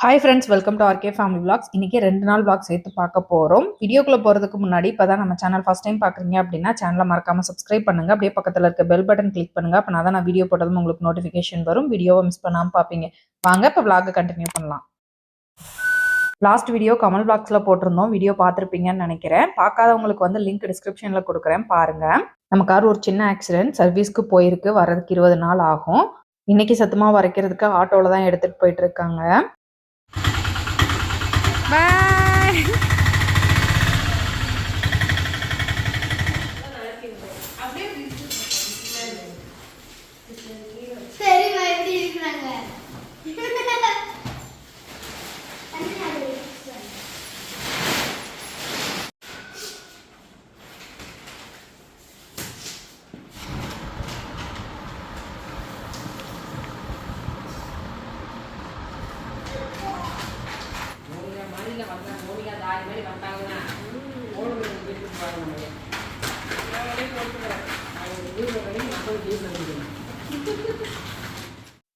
Hi friends, welcome to RK family vlogs. இன்னைக்கு 2 நாள் vlog சேர்த்து பார்க்க போகிறோம். வீடியோக்குள்ளே போகிறதுக்கு முன்னாடி இப்போ தான் நம்ம சேனல் ஃபஸ்ட் டைம் பார்க்குறீங்க அப்படின்னா சேனலை மறக்காமல் சப்ஸ்கிரைப் பண்ணுங்கள். அப்படியே பக்கத்தில் இருக்க பெல் பட்டன் கிளிக் பண்ணுங்கள். அப்போ நான் வீடியோ போட்டதும் உங்களுக்கு நோட்டிஃபிகேஷன் வரும். வீடியோவை மிஸ் பண்ணாமல் பார்ப்பீங்க. வாங்க இப்போ vlog கண்டினியூ பண்ணலாம். லாஸ்ட் வீடியோ கமல் vlogsல போட்டிருந்தோம். வீடியோ பார்த்துருப்பீங்கன்னு நினைக்கிறேன். பார்க்காதவங்களுக்கு லிங்க் டிஸ்கிரிப்ஷனில் கொடுக்குறேன் பாருங்கள். நம்ம கார் ஒரு சின்ன ஆக்சிடென்ட், சர்வீஸ்க்கு போயிருக்கு. வர்றதுக்கு 20 நாள் ஆகும். இன்னைக்கு சத்தமாக வரைக்கிறதுக்கு ஆட்டோவில் தான் எடுத்துகிட்டு போயிட்டு இருக்காங்க. Bye.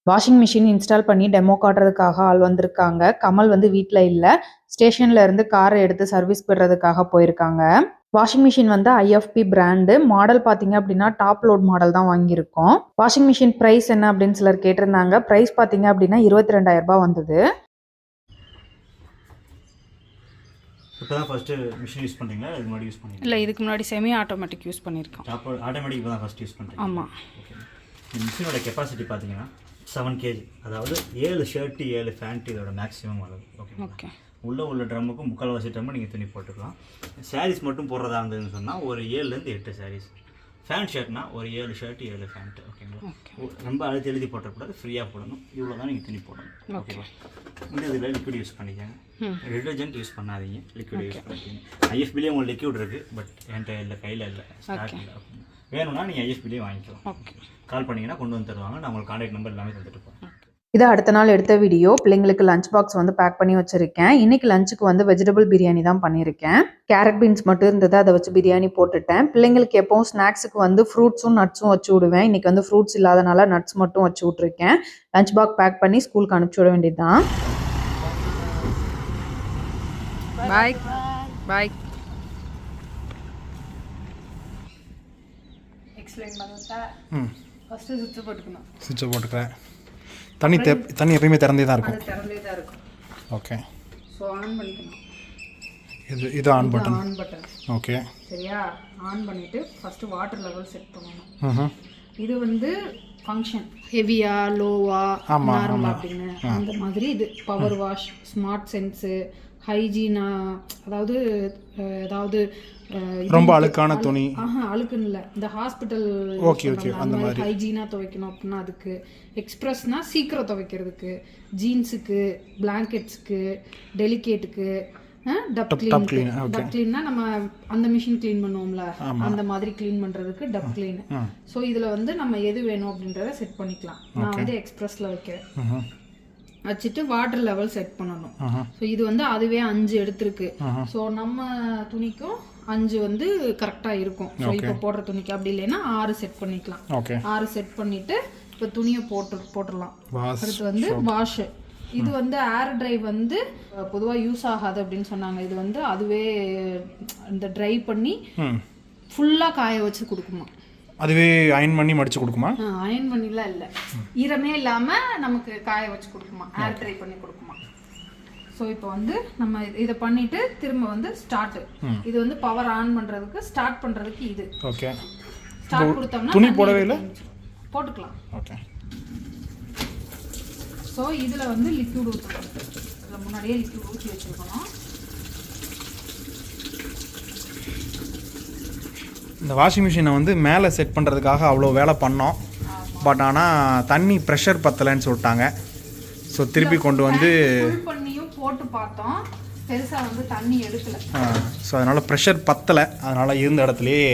வாஷிங் மிஷின் இன்ஸ்டால் பண்ணி டெமோ காட்டுறதுக்காக ஆள் வந்திருக்காங்க. கமல் வீட்டில் இல்லை, ஸ்டேஷன்ல இருந்து காரை எடுத்து சர்வீஸ் விடுறதுக்காக போயிருக்காங்க. Washing machine IFB brand. Model பார்த்தீங்க அப்படின்னா டாப் லோட் மாடல் தான் வாங்கியிருக்கோம். வாஷிங் மிஷின் ப்ரைஸ் என்ன அப்படின்னு சிலர் கேட்டிருந்தாங்க. ப்ரைஸ் பார்த்தீங்க அப்படின்னா 22,000 ரூபாய் வந்தது. இப்போதான் ஃபர்ஸ்ட் மிஷின் யூஸ் பண்றீங்களா? இதுக்கு முன்னாடி யூஸ் பண்ணீங்களா? இல்ல, இதுக்கு முன்னாடி செமி ஆட்டோமேட்டிக் யூஸ் பண்ணிருக்கோம். ஆட்டோமேட்டிக் இப்போதான் ஃபர்ஸ்ட் யூஸ் பண்றீங்க? ஆமா. ஓகே. இந்த மிஷினோட கெபாசிட்டி பாத்தீங்கன்னா 7 kg. அதாவது 7 ஷர்ட் 7 பேண்ட் இதோட மேக்ஸிமம் அளவு. ஓகே. உள்ள ட்ரம்முக்கு முக்கால்வாசி ட்ரம்மு நீங்கள் துணி போட்டுக்கலாம். சாரீஸ் மட்டும் போடுறதா இருந்ததுன்னு சொன்னால் ஒரு 7லேருந்து 8 சாரீஸ். ஃபேண்ட் ஷர்ட்னா ஒரு 7 ஷர்ட் 7 பேண்ட். ஓகேங்களா? ரொம்ப எழுதி போட்டக்கூடாது, ஃப்ரீயாக போடணும். இவ்வளோ தான் நீங்கள் துணி போடணும். ஓகேவா? இந்த இதில் லிக்விட் யூஸ் பண்ணிக்கோங்க. டிடர்ஜென்ட் யூஸ் பண்ணாதீங்க, லிக்விட் யூஸ் பண்ணிக்கோங்க. ஐஎஃப்பிலே உங்களுக்கு லிக்விட் இருக்குது, பட் என்கிட்ட இல்லை, கையில் இல்லை, ஸ்டாக் இல்லை. வேணும்னா நீங்கள் ஐஎஃப்பிலே வாங்கிக்கலாம். கால் பண்ணிங்கன்னா கொண்டு வந்து தருவாங்க. நான் உங்களுக்கு கான்டாக்ட் நம்பர் எல்லாமே தந்துட்டு போகிறேன். இது அடுத்த நாள் எடுத்த வீடியோ. பிள்ளைங்களுக்கு லஞ்ச் பாக்ஸ் பேக் பண்ணி வச்சிருக்கேன். இன்னைக்கு லஞ்சுக்கு வெஜிடபிள் பிரியாணி தான் பண்ணியிருக்கேன். கேரட் பீன்ஸ் மட்டும் இருந்தது, அதை வச்சு பிரியாணி போட்டுட்டேன். பிள்ளைங்களுக்கு எப்பவும் ஸ்நாக்ஸுக்கு ஃப்ரூட்ஸும் நட்ஸும் வச்சு விடுவேன். இன்னைக்கு ஃப்ரூட்ஸ் இல்லாதனால நட்ஸ் மட்டும் வச்சு விட்ருக்கேன். லஞ்ச் பாக்ஸ் பேக் பண்ணி ஸ்கூலுக்கு அனுப்பிச்சி விட வேண்டியதுதான். பாய் பாய். எக்ஸ்பிளைன் பண்ணுறா. ஃபர்ஸ்ட் சுவிட்ச் போட்டுக்கிறேன். தண்ணி எப்பயுமே திறந்தே தான் இருக்கும். ஓகே. ஸோ ஆன் பண்ணிக்கணும். இது ஆன் பட்டன். ஓகே. சரியா? ஆன் பண்ணிவிட்டு ஃபஸ்ட்டு வாட்டர் லெவல் செட் பண்ணணும். இது ஃபங்க்ஷன் ஹெவியா லோவா நார்மலா அப்படின்னு அந்த மாதிரி. இது பவர் வாஷ், ஸ்மார்ட் சென்ஸு, ஹைஜீனா, அதாவது ரொம்ப அழுக்கான துணி, அழுக்குன்னு இல்லை, இந்த ஹாஸ்பிட்டல் அந்த மாதிரி ஹைஜீனா துவைக்கணும் அப்படின்னா அதுக்கு. எக்ஸ்பிரஸ்னா சீக்கிரம் துவைக்கிறதுக்கு, ஜீன்ஸுக்கு, பிளாங்கெட்ஸுக்கு, டெலிகேட்டுக்கு, டப் கிளீன்னா நம்ம அந்த மிஷின் கிளீன் பண்ணுவோம்ல, அந்த மாதிரி கிளீன் பண்றதுக்கு டப் கிளீன். ஸோ இதுல நம்ம எது வேணும் அப்படின்றத செட் பண்ணிக்கலாம். நான் எக்ஸ்பிரஸ்ல வைக்கிறேன். வச்சுட்டு வாட்டர் லெவல் செட் பண்ணணும். ஸோ இது அதுவே 5 எடுத்திருக்கு. ஸோ நம்ம துணிக்கும் 5 கரெக்டா இருக்கும். ஸோ இப்போ போடுற துணிக்கு அப்படி இல்லைன்னா 6 செட் பண்ணிக்கலாம். 6 செட் பண்ணிட்டு இப்போ துணியை போட்டுடலாம். அடுத்து வாஷ். இது ஏர் ட்ரை பொதுவாக யூஸ் ஆகாது அப்படின்னு சொன்னாங்க. இது அதுவே இந்த ட்ரை பண்ணி ஃபுல்லாக காய வச்சு கொடுக்குமா. அதுவே அயன் பண்ணி மடிச்சு கொடுக்குமா? அயன் பண்ணிலாம் இல்லை, ஈரமே இல்லாமல் நமக்கு காய வச்சு கொடுக்குமா, ஏர் ட்ரை பண்ணி கொடுக்குமா. ஸோ இப்போ நம்ம இதை பண்ணிட்டு திரும்ப ஸ்டார்ட். இது பவர் ஆன் பண்ணுறதுக்கு, ஸ்டார்ட் பண்ணுறதுக்கு இது. ஓகே. ஸ்டார்ட் கொடுத்தோம்னா துணி போடவே இல்லை, போட்டுக்கலாம். ஓகே. ஸோ இதில் லிக்விட் ஊற்றணும். இதில் முன்னாடியே லிக்விட் ஊற்றி வச்சுருக்கணும். இந்த வாஷிங் மிஷினை மேலே செட் பண்ணுறதுக்காக அவ்வளோ வேலை பண்ணோம். பட் ஆனால் தண்ணி ப்ரெஷர் பத்தலைன்னு சொல்லிட்டாங்க. ஸோ திருப்பி கொண்டு பண்ணியும் போட்டு பார்த்தோம், பெருசாக தண்ணி எடுக்கலை. ஸோ அதனால் ப்ரெஷர் பத்தலை. அதனால் இருந்த இடத்துலையே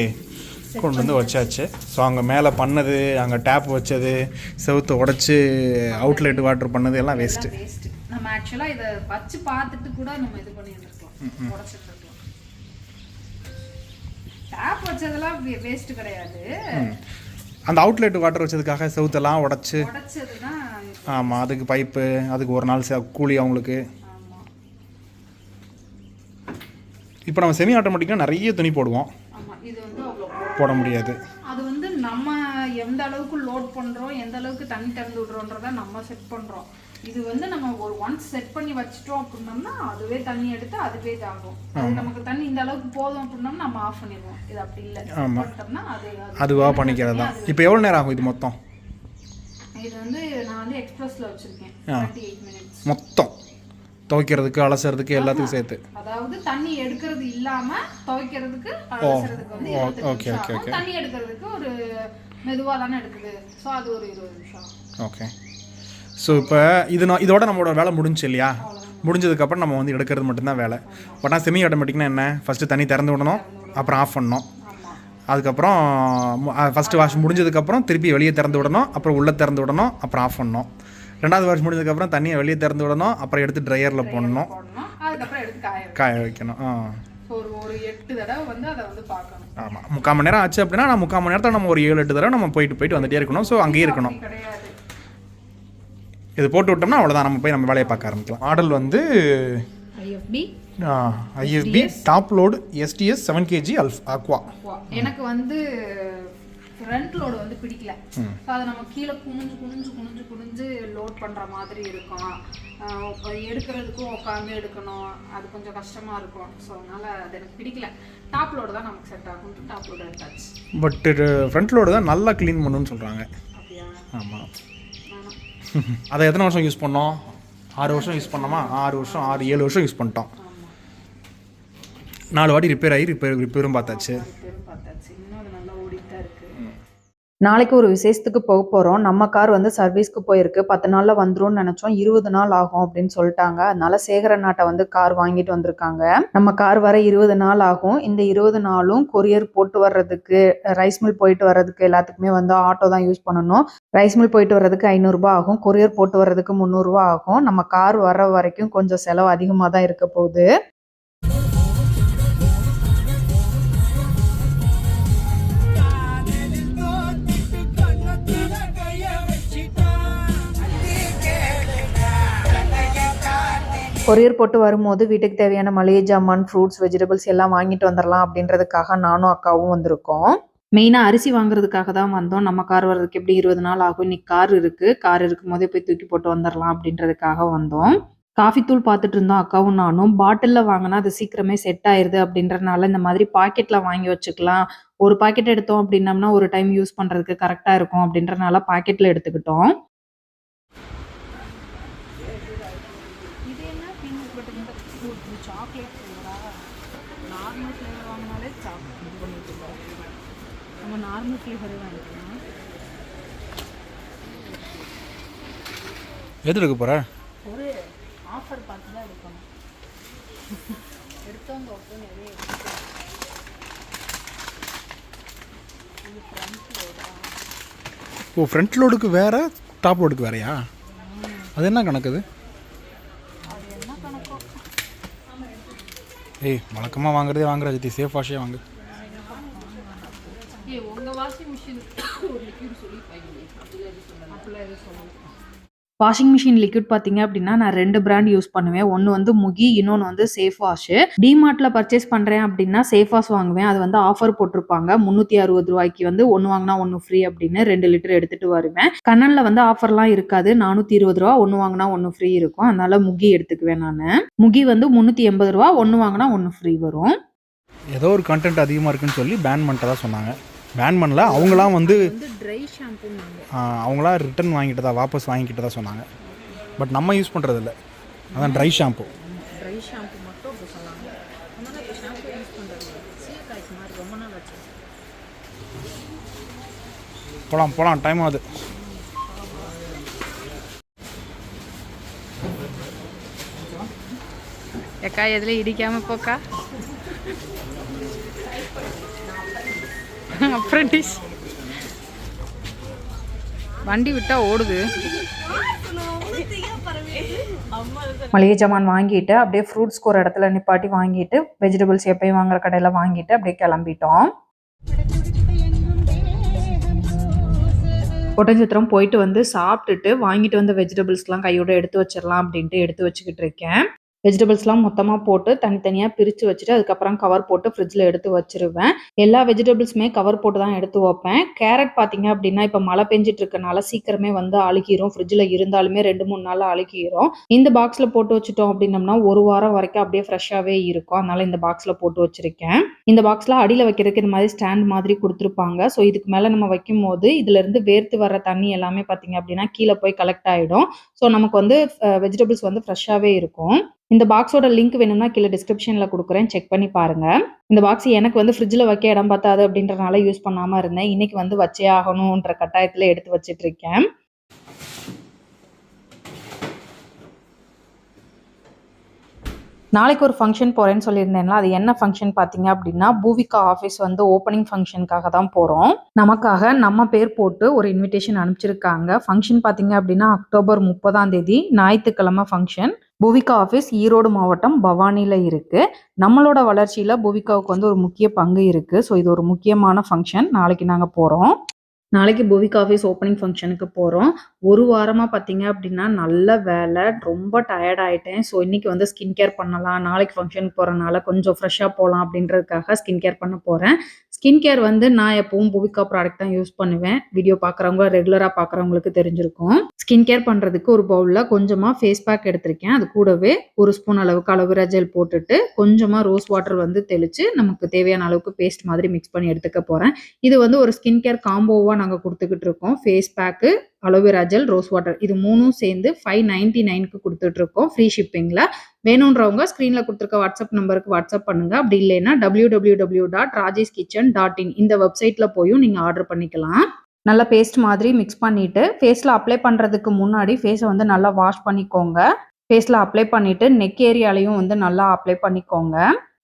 கொண்டு வச்சாச்சு. ஸோ அங்கே மேலே பண்ணது, அங்கே டேப் வச்சது, செவுத்தை உடச்சி அவுட்லெட் வாட்டர் பண்ணது எல்லாம் வேஸ்ட்டு. நம்ம ஆக்சுவலாக இதை வச்சு பார்த்துட்டு கூட நம்ம இது பண்ணியிருந்துருக்கலாம், உடச்சிட்டு இருக்கலாம். டேப் வச்சதெல்லாம் வேஸ்ட் கிடையாது. அந்த அவுட்லெட் வாட்டர் வச்சதுக்காக செவுத்தெல்லாம் உடச்சது தான் ஆமாம், அதுக்கு பைப்பு, அதுக்கு ஒரு நாள் கூலி அவங்களுக்கு. இப்போ நம்ம செமி ஆட்டோமேட்டிக்காக நிறைய துணி போடுவோம். இது வந்து அவ்வளோ போட முடியாது. அது வந்து நம்ம எந்த அளவுக்கு லோட் பண்ணுறோம், எந்த அளவுக்கு தண்ணி திறந்து விட்றோன்றதை நம்ம செட் பண்ணுறோம். இது வந்து நம்ம ஒரு ஒன்ஸ் செட் பண்ணி வச்சிட்டோம் அப்படின்னோம்னா அதுவே தண்ணி எடுத்து அதுவே இதாகும். அது நமக்கு தண்ணி இந்த அளவுக்கு போதும் அப்படின்னோம்னா நம்ம ஆஃப் பண்ணிடுவோம். இது அப்படி இல்லை, பண்ணிட்டோம்னா அதுவாக பண்ணிக்கிறது தான். இப்போ எவ்வளோ நேரம் ஆகும் இது மொத்தம்? இது வந்து நான் வந்து எக்ஸ்பிரஸில் வச்சுருக்கேன். 28 minutes மொத்தம் துவைக்கிறதுக்கு அலசறதுக்கு எல்லாத்துக்கும் சேர்த்து. அதாவது தண்ணி எடுக்கிறது இல்லாம துவைக்கிறதுக்கு அலசறதுக்கு வந்து 28 நிமிஷம். தண்ணி எடுக்கிறதுக்கு ஒரு மெதுவாக தானே எடுக்குது. ஸோ அது ஒரு 20 நிமிஷம். ஓகே. ஸோ இப்போ இதோட நம்மளோட வேலை முடிஞ்சு இல்லையா? முடிஞ்சதுக்கப்புறம் நம்ம வந்து எடுக்கிறது மட்டும்தான் வேலை. பட் நான் செமி ஆட்டோமேட்டிக்னா என்ன, ஃபஸ்ட்டு தண்ணி திறந்து விடணும், அப்புறம் ஆஃப் பண்ணணும். அதுக்கப்புறம் ஃபஸ்ட்டு வாஷ் முடிஞ்சதுக்கப்புறம் திருப்பி வெளியே திறந்து விடணும், அப்புறம் உள்ளே திறந்து விடணும், அப்புறம் ஆஃப் பண்ணணும். ரெண்டாவது வாஷ் முடிஞ்சதுக்கப்புறம் தண்ணியை வெளியே திறந்து விடணும், அப்புறம் எடுத்து ட்ரையரில் போடணும், காய வைக்கணும். ஒரு 8 தடவை வந்து அதை வந்து பார்க்கணும். ஆமாம், 3/4 மணி நேரம் ஆச்சு அப்படின்னா 3/4 மணி நேரத்தில் நம்ம ஒரு 7-8 தடவை நம்ம போயிட்டு வந்துகிட்டே இருக்கணும். ஸோ அங்கேயே இருக்கணும். இது போட்டு விட்டோம்னா அவ்வளோதான், நம்ம போய் நம்ம வேலையை பார்க்க ஆரம்பிக்கலாம். மாடல் வந்து IFB top load STS 7 kg Aqua. எனக்கு வந்து ஃப்ரண்ட் லோடு வந்து பிடிக்கல. ஸோ அதை நம்ம கீழே குனிஞ்சு லோட் பண்ணுற மாதிரி இருக்கும். எடுக்கிறதுக்கும் உட்காந்து எடுக்கணும், அது கொஞ்சம் கஷ்டமாக இருக்கும். ஸோ அதனால் அது எனக்கு பிடிக்கல. டாப் லோடு தான் நமக்கு செட் ஆகும். டாப் லோடு எடுத்தாச்சு. பட் ஃப்ரண்ட் லோடு தான் நல்லா க்ளீன் பண்ணணும்னு சொல்கிறாங்க. அப்படியா? ஆமாம். அதை எத்தனை வருஷம் யூஸ் பண்ணோம்? 6 வருஷம் யூஸ் பண்ணோமா? 6 வருஷம் 6-7 வருஷம் யூஸ் பண்ணிட்டோம். 4 வாட்டி ரிப்பேர் ஆகி ரிப்பேரும் பார்த்தாச்சு. நாளைக்கு ஒரு விசேஷத்துக்கு போக போகிறோம். நம்ம கார் வந்து சர்வீஸ்க்கு போயிருக்கு. 10 நாளில் வந்துரும்னு நினச்சோம். 20 நாள் ஆகும் அப்படின்னு சொல்லிட்டாங்க. அதனால சேகரநாட்டை வந்து கார் வாங்கிட்டு வந்திருக்காங்க. நம்ம கார் வர 20 நாள் ஆகும். இந்த 20 நாளும் கொரியர் போட்டு வர்றதுக்கு, ரைஸ் மில் போயிட்டு வர்றதுக்கு எல்லாத்துக்குமே வந்து ஆட்டோ தான் யூஸ் பண்ணணும். ரைஸ் மில் போயிட்டு வர்றதுக்கு 500 ரூபாய் ஆகும். கொரியர் போட்டு வர்றதுக்கு 300 ரூபாய் ஆகும். நம்ம கார் வர வரைக்கும் கொஞ்சம் செலவு அதிகமாக தான் இருக்க போகுது. கொரியர் போட்டு வரும்போது வீட்டுக்கு தேவையான மளிகை ஜாமான், ஃப்ரூட்ஸ், வெஜிடபிள்ஸ் எல்லாம் வாங்கிட்டு வந்துடலாம் அப்படின்றதுக்காக நானும் அக்காவும் வந்திருக்கோம். மெயினாக அரிசி வாங்குறதுக்காக தான் வந்தோம். நம்ம கார் வர்றதுக்கு எப்படி 20 நாள் ஆகும். இன்னைக்கு கார் இருக்கும் போதே போய் தூக்கி போட்டு வந்துடலாம் அப்படின்றதுக்காக வந்தோம். காஃபி தூள் பார்த்துட்டு இருந்தோம் அக்காவும் நானும். பாட்டிலில் வாங்கினா அது சீக்கிரமே செட் ஆயிடுது அப்படின்றதுனால இந்த மாதிரி பாக்கெட்டில் வாங்கி வச்சுக்கலாம். ஒரு பாக்கெட் எடுத்தோம் அப்படின்னம்னா ஒரு டைம் யூஸ் பண்ணுறதுக்கு கரெக்டாக இருக்கும் அப்படின்றனால பாக்கெட்டில் எடுத்துக்கிட்டோம். சாக்லேட் ஃப்ளேவரா? நார்மல் ஃப்ளேவர் வாங்கினாலே சாக்லேட் இது பண்ணிட்டு நம்ம நார்மல் ஃப்ளேவரே வாங்கிக்கலாம். எது எடுக்க போகிற? ஒரு ஆஃபர் பார்த்து தான் எடுக்கணும். எடுத்தவங்க ஒப்பு நிறைய எடுத்துக்கலாம். இது ஃப்ரண்ட் லோடா? ஓ, ஃப்ரண்ட் லோடுக்கு வேறு, டாப் லோடுக்கு வேறையா? அது என்ன கணக்குது? ஏய், வழக்கமாக வாங்குறதே வாங்குற ஜித்தி, சேஃப் வாஷே வாங்கு. உங்கள் வாஷிங் மிஷின் ஒரு லிக்விட் சொல்லி வாஷிங் மிஷின் லிக்விட் பார்த்தீங்க அப்படின்னா நான் 2 பிராண்ட் யூஸ் பண்ணுவேன். ஒன்று வந்து முகி, இன்னொன்று வந்து சேஃப் வாஷு. டிமார்ட்டில் பர்ச்சேஸ் பண்ணுறேன் அப்படின்னா சேஃப் வாஷ் வாங்குவேன். அது வந்து ஆஃபர் போட்டிருப்பாங்க. 360 ரூபாய்க்கு வந்து 1 வாங்கினா 1 ஃப்ரீ அப்படின்னு 2 லிட்டர் எடுத்துகிட்டு வருவேன். கண்ணனில் வந்து ஆஃபர்லாம் இருக்காது. 420 ரூபா, 1 வாங்கினா 1 ஃப்ரீ இருக்கும். அதனால முகி எடுத்துக்குவேன் நான். முகி வந்து 380 ரூபா, 1 வாங்கினா 1 ஃப்ரீ வரும். ஏதோ ஒரு கண்டென்ட் அதிகமாக இருக்குன்னு சொல்லி பேன் பண்ணிட்டதா சொன்னாங்க. பேன் பண்ணல, அவங்களாம் வந்து ட்ரை ஷாம்பு அவங்களாம் ரிட்டன் வாங்கிட்டு தான், வாபஸ் வாங்கிக்கிட்டு தான் சொன்னாங்க. பட் நம்ம யூஸ் பண்ணுறது இல்லை, அதான் ட்ரை ஷாம்பு. ட்ரை ஷாம்பு மட்டும் அப்படி சொன்னாங்க. அதனால் இப்போ ஷாம்பு யூஸ் பண்ணுறது சீக்காய்ச்சி மாதிரி ரொம்ப நாள் ஆச்சு. போகலாம் டைம் ஆகுது. எக்கா எதுல இடிக்காமல் போக்கா. அப்ரண்டிஸ் வண்டி விட்டா ஓடுது. மளிகை ஜாமான் வாங்கிட்டு அப்படியே ஃப்ரூட்ஸ்க்கு ஒரு இடத்துல நிப்பாட்டி வாங்கிட்டு, வெஜிடபிள்ஸ் எப்பயும் வாங்குற கடையில் வாங்கிட்டு அப்படியே கிளம்பிட்டோம். ஒட்டஞ்சத்திரம் போயிட்டு வந்து சாப்பிட்டுட்டு வாங்கிட்டு வந்த வெஜிடபிள்ஸ்லாம் கையோட எடுத்து வச்சிடலாம் அப்படின்ட்டு எடுத்து வச்சுக்கிட்டு இருக்கேன். வெஜிடபிள்ஸ்லாம் மொத்தமாக போட்டு தனித்தனியாக பிரித்து வச்சுட்டு அதுக்கப்புறம் கவர் போட்டு ஃப்ரிட்ஜில் எடுத்து வச்சிருவேன். எல்லா வெஜிடபிள்ஸுமே கவர் போட்டு தான் எடுத்து வைப்பேன். கேரட் பார்த்தீங்க அப்படின்னா இப்போ மழை பெஞ்சிட்டு இருக்கனால சீக்கிரமே வந்து அழுகிரும். ஃப்ரிட்ஜில் இருந்தாலுமே 2-3 நாள் அழுகிரும். இந்த பாக்ஸில் போட்டு வச்சுட்டோம் அப்படின்னம்னா 1 வாரம் வரைக்கும் அப்படியே ஃப்ரெஷ்ஷாகவே இருக்கும். அதனால இந்த பாக்ஸில் போட்டு வச்சிருக்கேன். இந்த பாக்ஸில் அடியில் வைக்கிறதுக்கு இந்த மாதிரி ஸ்டாண்ட் மாதிரி கொடுத்துருப்பாங்க. ஸோ இதுக்கு மேலே நம்ம வைக்கும் போது இதுலேருந்து வேர்த்து வர தண்ணி எல்லாமே பார்த்தீங்க அப்படின்னா கீழே போய் கலெக்ட் ஆகிடும். ஸோ நமக்கு வந்து வெஜிடபிள்ஸ் வந்து ஃப்ரெஷ்ஷாகவே இருக்கும். இந்த பாக்ஸோட லிங்க் வேணும்னா கீழே டிஸ்கிரிப்ஷனில் கொடுக்குறேன், செக் பண்ணி பாருங்க. இந்த பாக்ஸ் எனக்கு வந்து ஃப்ரிட்ஜில் வைக்க இடம் பத்தாது அப்படின்றனால யூஸ் பண்ணாமல் இருந்தேன். இன்னைக்கு வந்து வச்சே ஆகணுன்ற கட்டாயத்தில் எடுத்து வச்சிட்டு இருக்கேன். நாளைக்கு ஒரு ஃபங்க்ஷன் போகிறேன்னு சொல்லியிருந்தேன்ல, அது என்ன ஃபங்க்ஷன் பார்த்தீங்க அப்படின்னா பூவிகா ஆஃபீஸ் வந்து ஓப்பனிங் ஃபங்க்ஷனுக்காக தான் போகிறோம். நமக்காக நம்ம பேர் போட்டு ஒரு இன்விடேஷன் அனுப்பிச்சிருக்காங்க. ஃபங்க்ஷன் பார்த்தீங்க அப்படின்னா அக்டோபர் 30 ஞாயிற்றுக்கிழமை ஃபங்க்ஷன். பூவிகா ஆஃபீஸ் ஈரோடு மாவட்டம் பவானியில் இருக்குது. நம்மளோட வளர்ச்சியில் பூவிகாவுக்கு வந்து ஒரு முக்கிய பங்கு இருக்குது. ஸோ இது ஒரு முக்கியமான ஃபங்க்ஷன். நாளைக்கு நாங்கள் போகிறோம். நாளைக்கு பூவிகா ஆஃபீஸ் ஓப்பனிங் ஃபங்க்ஷனுக்கு போகிறோம். ஒரு வாரமாக பார்த்தீங்க அப்படின்னா நல்ல வேலை, ரொம்ப டயர்ட் ஆகிட்டேன். ஸோ இன்றைக்கி வந்து ஸ்கின் கேர் பண்ணலாம், நாளைக்கு ஃபங்க்ஷனுக்கு போகிறனால கொஞ்சம் ஃப்ரெஷ்ஷாக போகலாம் அப்படின்றதுக்காக ஸ்கின் கேர் பண்ண போகிறேன். ஸ்கின் கேர் வந்து நான் எப்பவும் பூவிகா ப்ராடக்ட் தான் யூஸ் பண்ணுவேன். வீடியோ பார்க்குறவங்க ரெகுலராக பார்க்குறவங்களுக்கு தெரிஞ்சிருக்கும். ஸ்கின் கேர் பண்ணுறதுக்கு ஒரு பவுலில் கொஞ்சமாக ஃபேஸ் பேக் எடுத்திருக்கேன். அது கூடவே 1 ஸ்பூன் அளவுக்கு அலோவேரா ஜெல் போட்டுட்டு கொஞ்சமாக ரோஸ் வாட்டர் வந்து தெளித்து நமக்கு தேவையான அளவுக்கு பேஸ்ட் மாதிரி மிக்ஸ் பண்ணி எடுத்துக்க போகிறேன். இது வந்து ஒரு ஸ்கின் கேர் காம்போவாக நாங்கள் கொடுத்துக்கிட்டு இருக்கோம். Face pack, aloe vera gel, rose water இது 3ம் சேர்ந்து 599க்கு கொடுத்துட்ருக்கோம் ஃப்ரீ ஷிப்பிங்கில். வேணுன்றவங்க ஸ்க்ரீனில் கொடுத்துருக்க வாட்ஸ்அப் நம்பருக்கு வாட்ஸ்அப் பண்ணுங்கள். அப்படி இல்லைன்னா www.rajiskitchen.in இந்த வெப்சைட்டில் போயும் நீங்கள் ஆர்டர் பண்ணிக்கலாம். நல்லா பேஸ்ட் மாதிரி மிக்ஸ் பண்ணிவிட்டு ஃபேஸில் அப்ளை பண்ணுறதுக்கு முன்னாடி ஃபேஸை வந்து நல்லா வாஷ் பண்ணிக்கோங்க. ஃபேஸில் அப்ளை பண்ணிவிட்டு நெக் ஏரியாலையும் வந்து நல்லா அப்ளை பண்ணிக்கோங்க.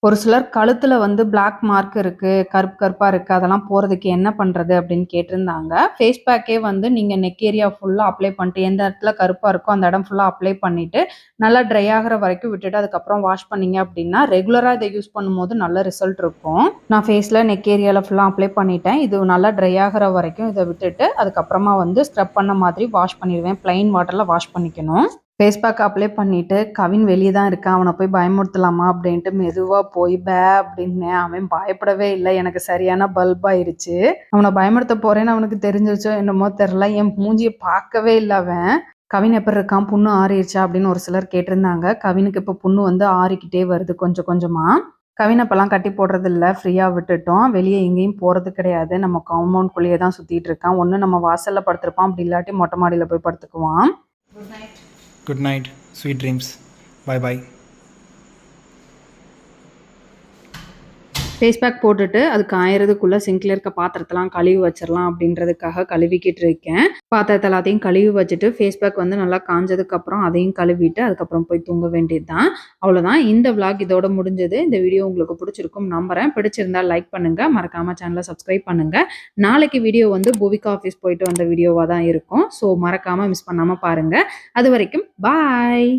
ஒரு சிலர் கழுத்தில் வந்து பிளாக் மார்க் இருக்குது, கருப்பாக இருக்குது, அதெல்லாம் போகிறதுக்கு என்ன பண்ணுறது அப்படின்னு கேட்டிருந்தாங்க. ஃபேஸ் பேக்கே வந்து நீங்கள் நெக் ஏரியா ஃபுல்லாக அப்ளை பண்ணிட்டு எந்த இடத்துல கருப்பாக இருக்கோ அந்த இடம் ஃபுல்லாக அப்ளை பண்ணிவிட்டு நல்லா ட்ரை ஆகிற வரைக்கும் விட்டுட்டு அதுக்கப்புறம் வாஷ் பண்ணிங்க அப்படின்னா ரெகுலராக இதை யூஸ் பண்ணும்போது நல்ல ரிசல்ட் இருக்கும். நான் ஃபேஸில் நெக் ஏரியாவில் ஃபுல்லாக அப்ளை பண்ணிட்டேன். இது நல்லா ட்ரை ஆகிற வரைக்கும் இதை விட்டுட்டு அதுக்கப்புறமா வந்து ஸ்க்ரப் பண்ண மாதிரி வாஷ் பண்ணிடுவேன். ப்ளைன் வாட்டரில் வாஷ் பண்ணிக்கணும். ஃபேஸ் பேக் அப்ளை பண்ணிவிட்டு கவின் வெளியே தான் இருக்கான், அவனை போய் பயமுறுத்தலாமா அப்படின்ட்டு மெதுவாக போய் அப்படின்னேன். அவன் பயப்படவே இல்லை. எனக்கு சரியான பல்ப் ஆயிடுச்சு. அவனை பயமுறுத்த போகிறேன்னு அவனுக்கு தெரிஞ்சிருச்சோ என்னமோ தெரில. என் மூஞ்சியை பார்க்கவே இல்லை அவன். கவின் எப்படி இருக்கான், புண்ணு ஆறிடுச்சா அப்படின்னு ஒரு சிலர் கேட்டிருந்தாங்க. கவினுக்கு இப்போ புண்ணு வந்து ஆறிக்கிட்டே வருது கொஞ்சம் கொஞ்சமாக. கவின் அப்போல்லாம் கட்டி போடுறது இல்லை, ஃப்ரீயாக விட்டுட்டோம். வெளியே எங்கேயும் போகிறது கிடையாது. நம்ம காம்பவுண்ட்குள்ளேயே தான் சுற்றிட்டு இருக்கான். ஒன்று நம்ம வாசலில் படுத்திருப்பான், அப்படி இல்லாட்டி மொட்டை மாடியில் போய் படுத்துக்குவான். Good night. Good night, sweet dreams. Bye bye. Face pack போட்டுட்டு அது காயறதுக்குள்ளே சிங்கில் இருக்க பாத்திரத்தெல்லாம் கழுவி வச்சிடலாம் அப்படின்றதுக்காக கழுவிக்கிட்டு இருக்கேன். பாத்திரத்தை எல்லாத்தையும் கழுவி வச்சுட்டு ஃபேஸ் பேக் வந்து நல்லா காஞ்சதுக்கப்புறம் அதையும் கழுவிட்டு அதுக்கப்புறம் போய் தூங்க வேண்டியது தான். அவ்வளோதான், இந்த விளாக் இதோட முடிஞ்சது. இந்த வீடியோ உங்களுக்கு பிடிச்சிருக்கும் நம்புறேன். பிடிச்சிருந்தா லைக் பண்ணுங்கள், மறக்காமல் சேனலை சப்ஸ்கிரைப் பண்ணுங்கள். நாளைக்கு வீடியோ வந்து பூவிகா ஆஃபீஸ் போயிட்டு வந்த வீடியோவாக தான் இருக்கும். ஸோ மறக்காமல் மிஸ் பண்ணாமல் பாருங்கள். அது வரைக்கும் பாய்.